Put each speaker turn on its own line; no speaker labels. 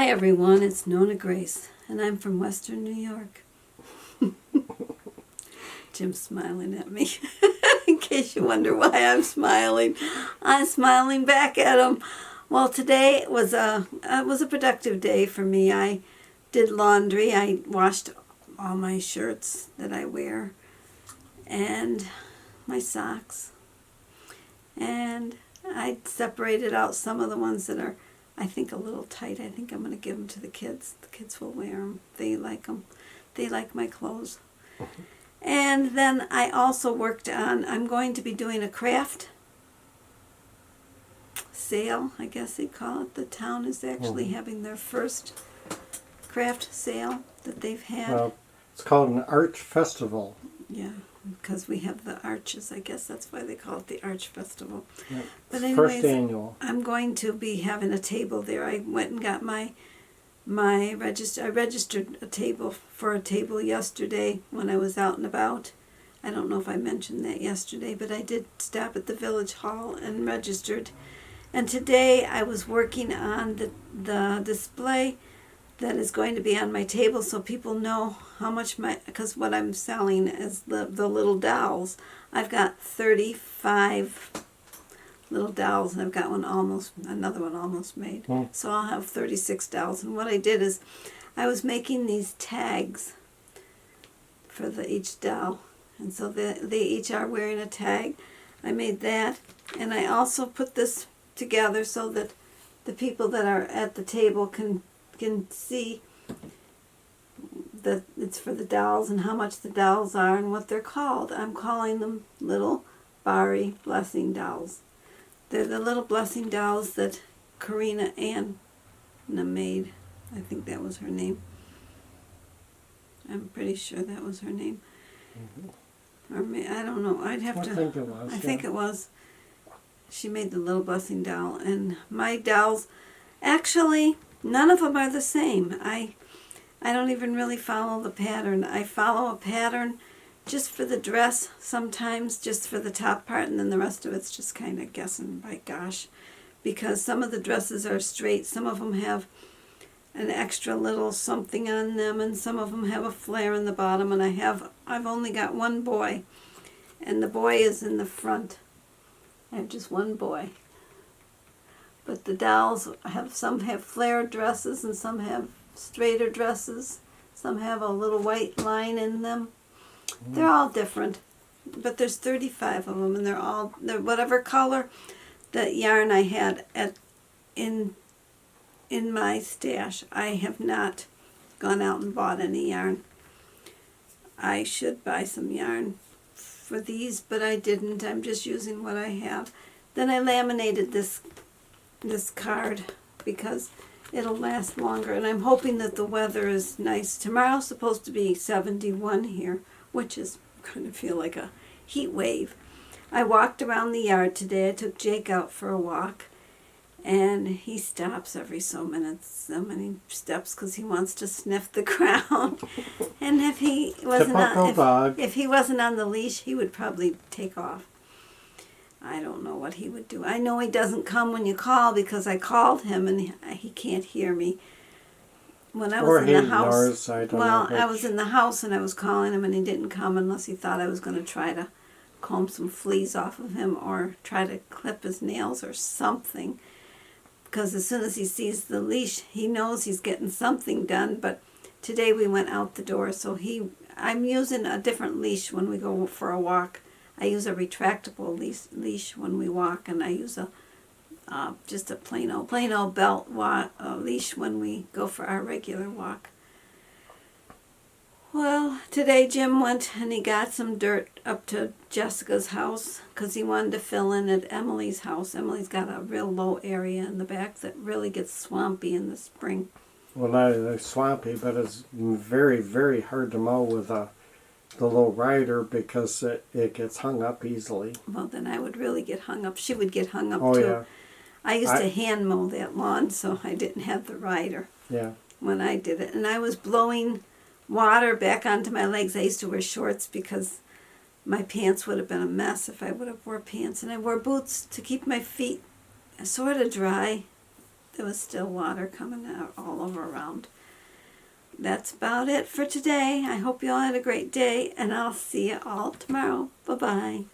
Hi everyone, it's NonnaGrace, and I'm from Western New York. Jim's smiling at me. In case you wonder why I'm smiling back at him. Well, today was a productive day for me. I did laundry. I washed all my shirts that I wear and my socks. And I separated out some of the ones that are, I think, a little tight. I think I'm going to give them to the kids. The kids will wear them. They like them. They like my clothes. And then I also worked on, I'm going to be doing a craft sale, I guess they call it. The town is actually having their first craft sale that they've had.
Well, it's called an Arch Festival.
Yeah, because we have the arches. I guess that's why they call it the Arch Festival.
Yeah,
But anyways,
first annual.
I'm going to be having a table there. I went and got I registered a table for a table yesterday when I was out and about. I don't know if I mentioned that yesterday, but I did stop at the village hall and registered. And today I was working on the display that is going to be on my table so people know how much because what I'm selling is the little dolls. I've got 35 little dolls, and I've got another one almost made. So I'll have 36 dolls. And what I did is I was making these tags for each doll. And so they each are wearing a tag. I made that. And I also put this together so that the people that are at the table can see that it's for the dolls and how much the dolls are and what they're called. I'm calling them Lil Barry Blessing Dolls. They're the little blessing dolls that Karina Anna made. I think that was her name. I'm pretty sure that was her name. Or I don't know. I'd have to.
I think it was.
I think it was. She made the Little Blessing Doll. And my dolls, actually, none of them are the same. I don't even really follow the pattern. I follow a pattern just for the dress, sometimes just for the top part, and then the rest of it's just kind of guessing by gosh. Because some of the dresses are straight, some of them have an extra little something on them, and some of them have a flare in the bottom, and I've only got one boy, and the boy is in the front. I have just one boy. But the dolls some have flared dresses, and some have straighter dresses. Some have a little white line in them. They're all different, but there's 35 of them, and they're whatever color the yarn I had in my stash. I have not gone out and bought any yarn. I should buy some yarn for these, but I didn't. I'm just using what I have. Then I laminated this card because it'll last longer, and I'm hoping that the weather is nice. Tomorrow's supposed to be 71 here, which is going to feel like a heat wave. I walked around the yard today. I took Jake out for a walk, and he stops every so many steps because he wants to sniff the ground. And if he wasn't on the leash, he would probably take off. I don't know what he would do. I know he doesn't come when you call because I called him and he can't hear me. When I was in the house, I was in the house and I was calling him and he didn't come unless he thought I was going to try to comb some fleas off of him or try to clip his nails or something. Because as soon as he sees the leash, he knows he's getting something done. But today we went out the door, so I'm using a different leash when we go for a walk. I use a retractable leash when we walk, and I use just a plain old belt leash when we go for our regular walk. Well, today Jim went and he got some dirt up to Jessica's house because he wanted to fill in at Emily's house. Emily's got a real low area in the back that really gets swampy in the spring.
Well, not really swampy, but it's very, very hard to mow with the little rider because it gets hung up easily.
Well, then I would really get hung up. She would get hung up too.
Yeah.
I used to hand mow that lawn, so I didn't have the rider when I did it. And I was blowing water back onto my legs. I used to wear shorts because my pants would have been a mess if I would have wore pants. And I wore boots to keep my feet sort of dry. there was still water coming out all over around. That's about it for today. I hope you all had a great day, and I'll see you all tomorrow. Bye-bye.